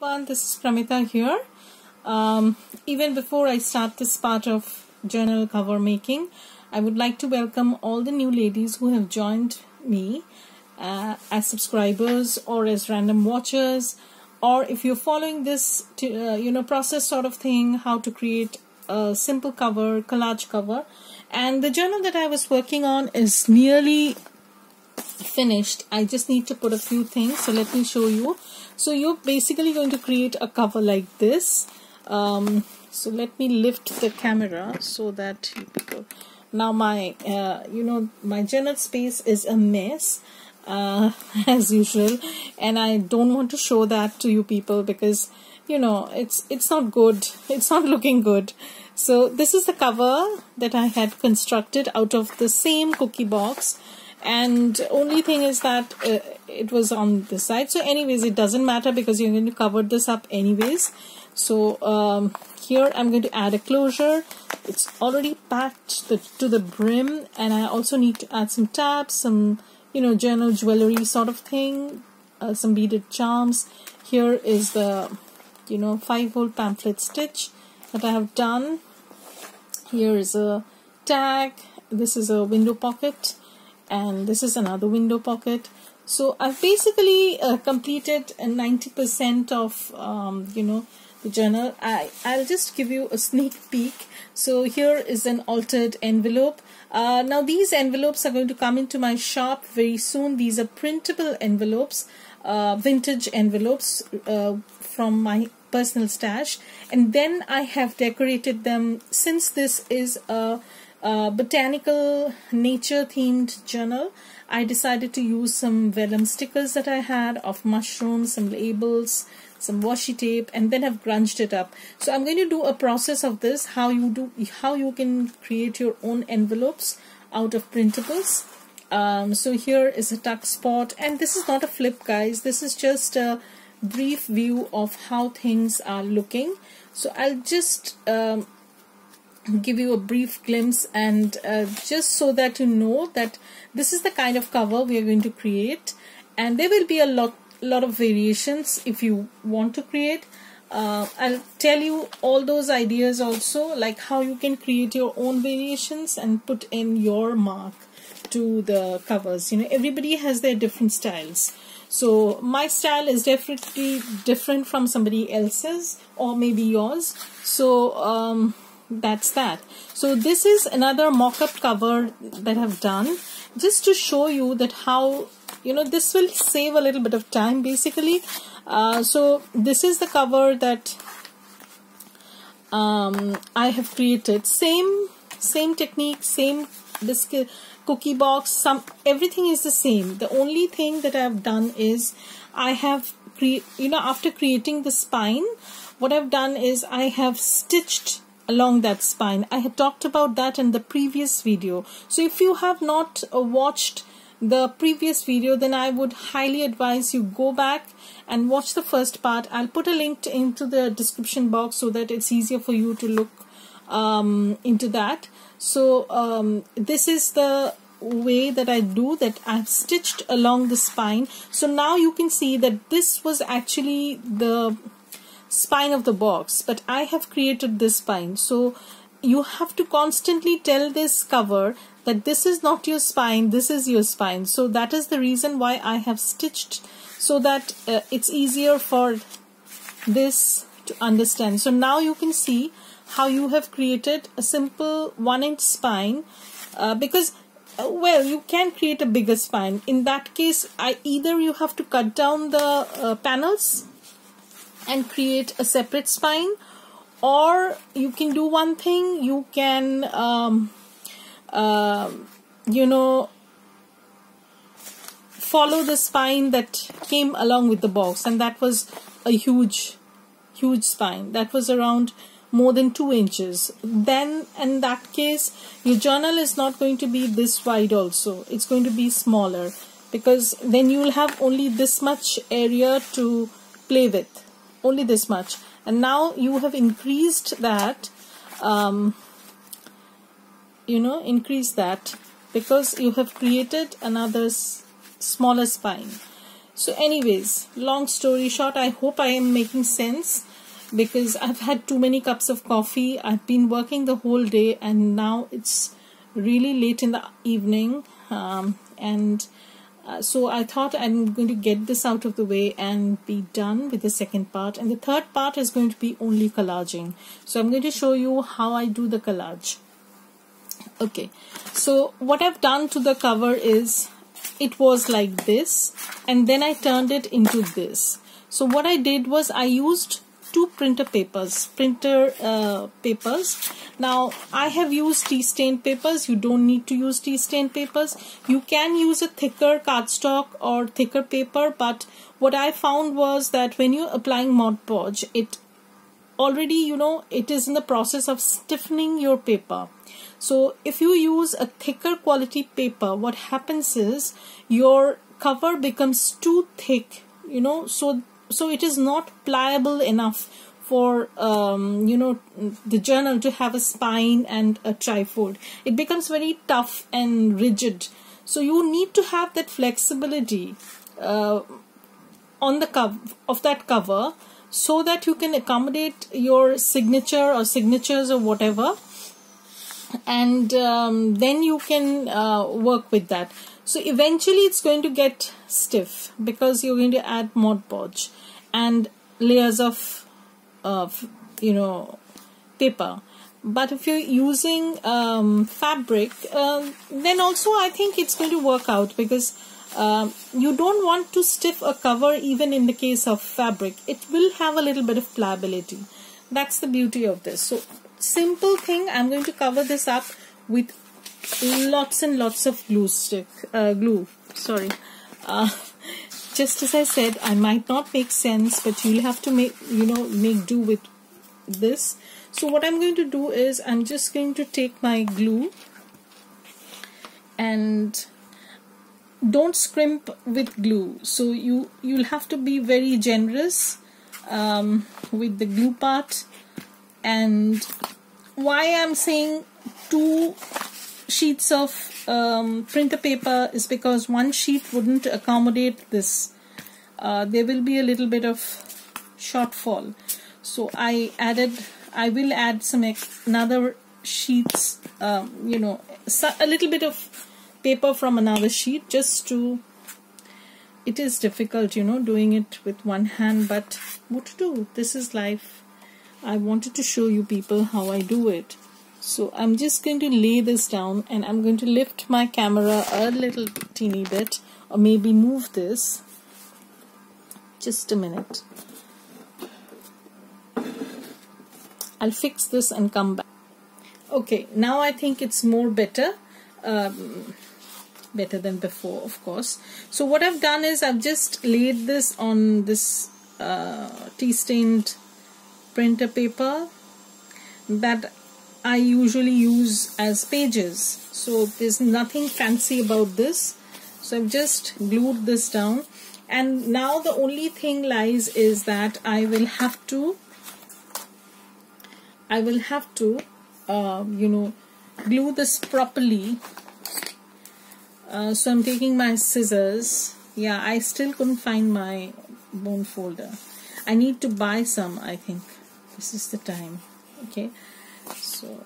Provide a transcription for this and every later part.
This is Pramita here. Even before I start this part of journal cover making, I would like to welcome all the new ladies who have joined me as subscribers or as random watchers, or if you're following this process sort of thing, how to create a simple cover, collage cover. And the journal that I was working on is nearly finished. I just need to put a few things, so let me show you. So you're basically going to create a cover like this. So let me lift the camera so that you people. Now my my journal space is a mess as usual, and I don't want to show that to you people because it's not good. It's not looking good. So this is the cover that I had constructed out of the same cookie box. And only thing is that it was on this side. So anyways, it doesn't matter because you're going to cover this up anyways. So here I'm going to add a closure. It's already packed to the brim, and I also need to add some tabs, some journal jewelry sort of thing, some beaded charms. Here is the 5-hole pamphlet stitch that I have done. Here is a tag. This is a window pocket. And this is another window pocket. So I've basically completed 90% of the journal. I'll just give you a sneak peek. So here is an altered envelope. Now these envelopes are going to come into my shop very soon. These are printable envelopes, vintage envelopes from my personal stash. And then I have decorated them, since this is a botanical nature themed journal. I decided to use some vellum stickers that I had of mushrooms, some labels, some washi tape, and then have grunged it up. So I'm going to do a process of this, how you can create your own envelopes out of printables. So here is a tuck spot, and this is not a flip, guys. This is just a brief view of how things are looking. So I'll just give you a brief glimpse, and just so that you know that this is the kind of cover we are going to create, and there will be a lot of variations if you want to create. I'll tell you all those ideas also, like how you can create your own variations and put in your mark to the covers. Everybody has their different styles. So my style is definitely different from somebody else's, or maybe yours. So that's that. So this is another mock-up cover that I've done, just to show you that how this will save a little bit of time basically. So this is the cover that I have created. Same technique, same biscuit cookie box, everything is the same. The only thing that I've done is I have after creating the spine, what I've done is I have stitched along that spine. I had talked about that in the previous video. So if you have not watched the previous video, then I would highly advise you go back and watch the first part. I'll put a link into the description box so that it's easier for you to look into that. So this is the way that I do that. I've stitched along the spine. So now you can see that this was actually the spine of the box, but I have created this spine. So you have to constantly tell this cover that this is not your spine, this is your spine. So that is the reason why I have stitched, so that it's easier for this to understand. So now you can see how you have created a simple 1-inch spine, because well, you can create a bigger spine. In that case, either you have to cut down the panels and create a separate spine, or you can do one thing, you can follow the spine that came along with the box, and that was a huge spine. That was around more than 2 inches. Then in that case, your journal is not going to be this wide also. It's going to be smaller, because then you will have only this much area to play with. Only this much. And now you have increased that, because you have created another smaller spine. So anyways, long story short, I hope I am making sense, because I've had too many cups of coffee. I've been working the whole day, and now it's really late in the evening, so I thought I'm going to get this out of the way and be done with the second part, and the third part is going to be only collaging. So I'm going to show you how I do the collage. Okay, so what I've done to the cover is, it was like this, and then I turned it into this. So what I did was, I used two printer papers. Now I have used tea stain papers. You don't need to use tea stain papers. You can use a thicker cardstock or thicker paper, but what I found was that when you're applying Mod Podge, it already, it is in the process of stiffening your paper. So if you use a thicker quality paper, what happens is your cover becomes too thick, so it is not pliable enough for the journal to have a spine and a trifold. It becomes very tough and rigid. So you need to have that flexibility on the cover of that cover, so that you can accommodate your signature or signatures or whatever, and then you can work with that. So eventually it's going to get stiff, because you're going to add Mod Podge and layers of paper. But if you're using fabric, then also I think it's going to work out, because you don't want to stiff a cover even in the case of fabric. It will have a little bit of pliability. That's the beauty of this. So simple thing, I'm going to cover this up with lots and lots of glue. Just as I said, I might not make sense, but you'll have to make do with this. So what I'm going to do is, I'm just going to take my glue, and don't scrimp with glue. So you'll have to be very generous with the glue part. And why I'm saying 2 sheets of printer paper is because one sheet wouldn't accommodate this. There will be a little bit of shortfall. So I will add some another sheets, a little bit of paper from another sheet, just to, it is difficult, doing it with one hand, but what to do? This is life. I wanted to show you people how I do it. So I'm just going to lay this down, and I'm going to lift my camera a little teeny bit, or maybe move this. Just a minute. I'll fix this and come back. Okay, now I think it's more better. Better than before, of course. So what I've done is, I've just laid this on this tea-stained printer paper that I usually use as pages. So there's nothing fancy about this. So I've just glued this down, and now the only thing lies is that I will have to glue this properly. So I'm taking my scissors. Yeah, I still couldn't find my bone folder. I need to buy some, I think. This is the time. Okay. So,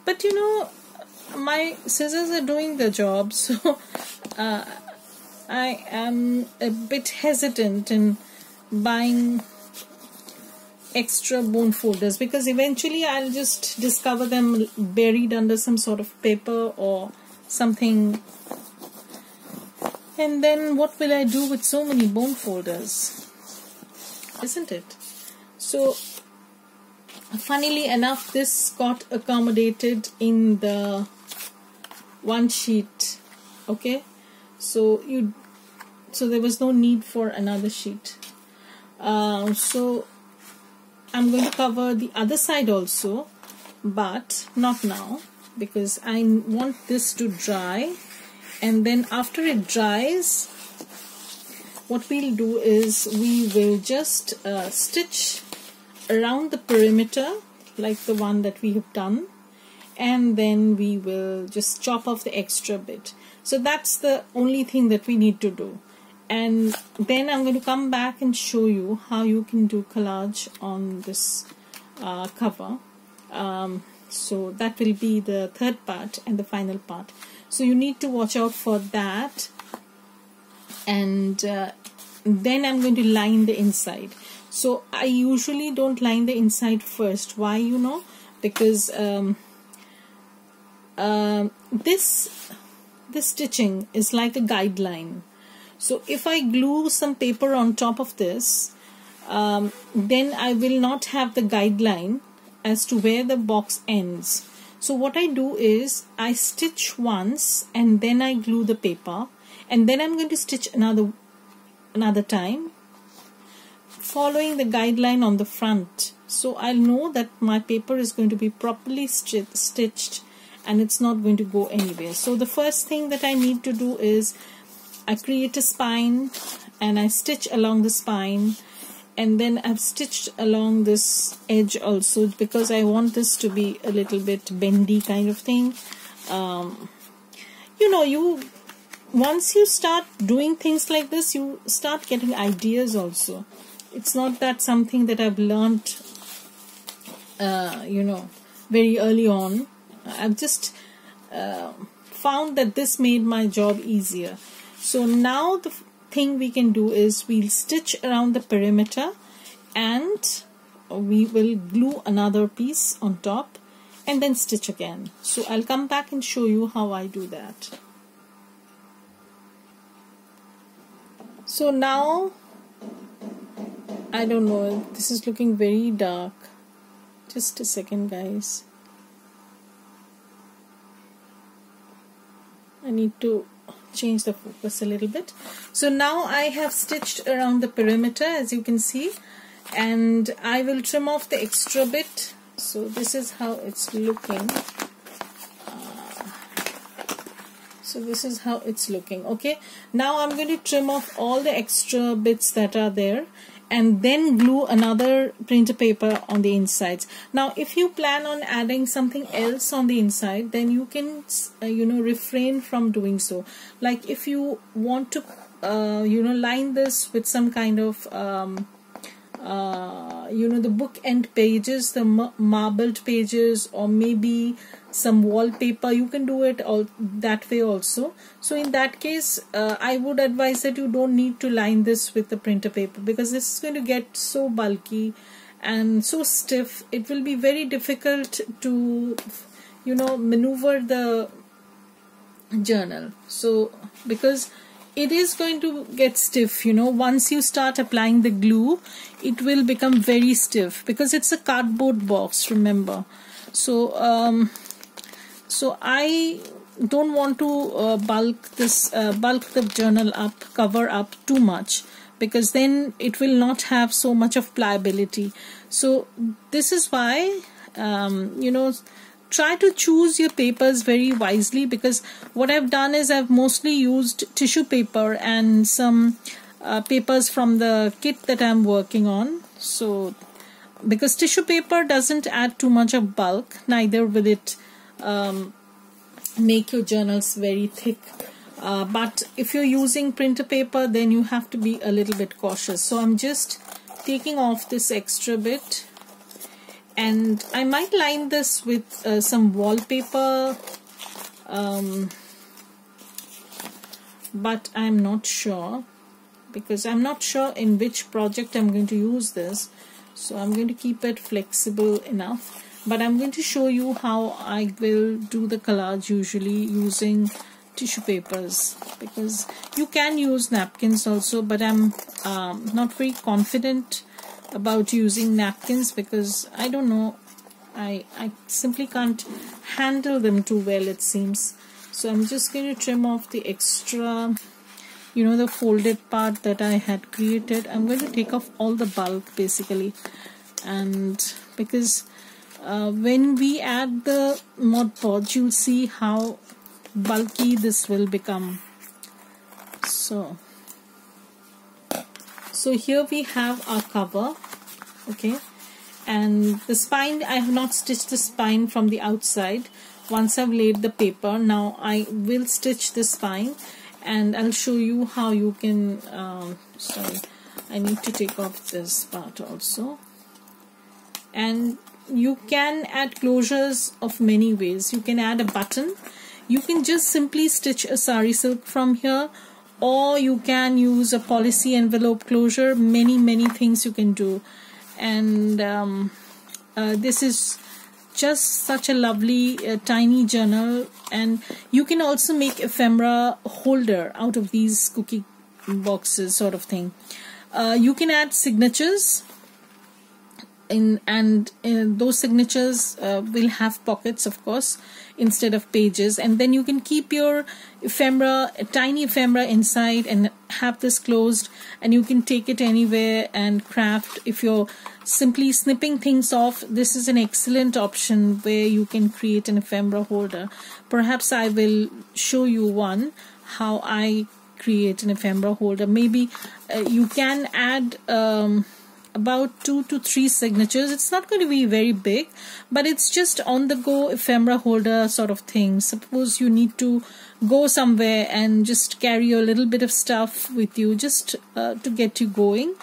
but my scissors are doing the job. So I am a bit hesitant in buying extra bone folders, because eventually I'll just discover them buried under some sort of paper or something, and then what will I do with so many bone folders, isn't it? So funnily enough, this got accommodated in the one sheet. Okay, so there was no need for another sheet. So I'm going to cover the other side also, but not now, because I want this to dry, and then after it dries, what we'll do is we will just stitch around the perimeter like the one that we have done, and then we will just chop off the extra bit. So that's the only thing that we need to do. and then I'm going to come back and show you how you can do collage on this cover. So that will be the third part and the final part. So you need to watch out for that. And then I'm going to line the inside. So I usually don't line the inside first. Why, you know? Because this stitching is like a guideline. So if I glue some paper on top of this, then I will not have the guideline as to where the box ends. So what I do is I stitch once and then I glue the paper, and then I'm going to stitch another time following the guideline on the front. So I'll know that my paper is going to be properly stitched and it's not going to go anywhere. So the first thing that I need to do is I create a spine and I stitch along the spine, and then I've stitched along this edge also because I want this to be a little bit bendy kind of thing. You know, once you start doing things like this, you start getting ideas also. It's not that something that I've learned you know, very early on. I've just found that this made my job easier. So now the thing we can do is we'll stitch around the perimeter and we will glue another piece on top and then stitch again. So I'll come back and show you how I do that. So now, I don't know, this is looking very dark. Just a second, guys. I need to change the focus a little bit. So now I have stitched around the perimeter, as you can see, and I will trim off the extra bit. So this is how it's looking. So this is how it's looking. Okay, now I'm going to trim off all the extra bits that are there and then glue another printer paper on the insides. Now if you plan on adding something else on the inside, then you can you know, refrain from doing so. Like if you want to you know, line this with some kind of you know, the bookend pages, the marbled pages, or maybe some wallpaper, you can do it all that way also. So in that case, I would advise that you don't need to line this with the printer paper, because this is going to get so bulky and so stiff. It will be very difficult to, you know, maneuver the journal. So because it is going to get stiff, you know, once you start applying the glue, it will become very stiff because it's a cardboard box, remember. So so I don't want to bulk the journal up, cover up too much, because then it will not have so much of pliability. So this is why you know, try to choose your papers very wisely, because what I've done is I've mostly used tissue paper and some papers from the kit that I'm working on. So because tissue paper doesn't add too much of bulk, neither will it make your journals very thick. But if you're using printer paper, then you have to be a little bit cautious. So I'm just taking off this extra bit, and I might line this with some wallpaper, but I'm not sure, because I'm not sure in which project I'm going to use this. So I'm going to keep it flexible enough. But I'm going to show you how I will do the collage usually using tissue papers, because you can use napkins also, but I'm not very confident about using napkins because I don't know, I simply can't handle them too well, it seems. So I'm just going to trim off the extra, you know, the folded part that I had created. I'm going to take off all the bulk basically, and because when we add the Mod Podge, you'll see how bulky this will become. So here we have our cover, okay, and the spine, I have not stitched the spine from the outside. Once I've laid the paper, now I will stitch the spine, and I'll show you how you can sorry, I need to take off this part also. And you can add closures of many ways. You can add a button, you can just simply stitch a sari silk from here, or you can use a policy envelope closure. Many things you can do. And this is just such a lovely tiny journal. And you can also make ephemera holder out of these cookie boxes sort of thing. You can add signatures and those signatures will have pockets, of course, instead of pages, and then you can keep your ephemera, tiny ephemera, inside and have this closed, and you can take it anywhere and craft. If you're simply snipping things off, this is an excellent option where you can create an ephemera holder. Perhaps I will show you one, how I create an ephemera holder. Maybe you can add about 2 to 3 signatures. It's not going to be very big, but it's just on the go ephemera holder sort of thing. Suppose you need to go somewhere and just carry a little bit of stuff with you, just to get you going.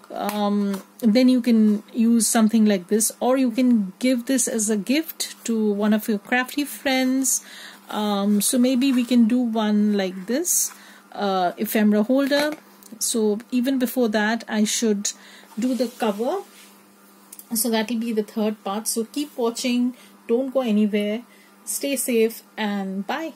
Then you can use something like this, or you can give this as a gift to one of your crafty friends. So maybe we can do one like this, ephemera holder. So even before that, I should do the cover. So that will be the third part. So keep watching, don't go anywhere, stay safe, and bye.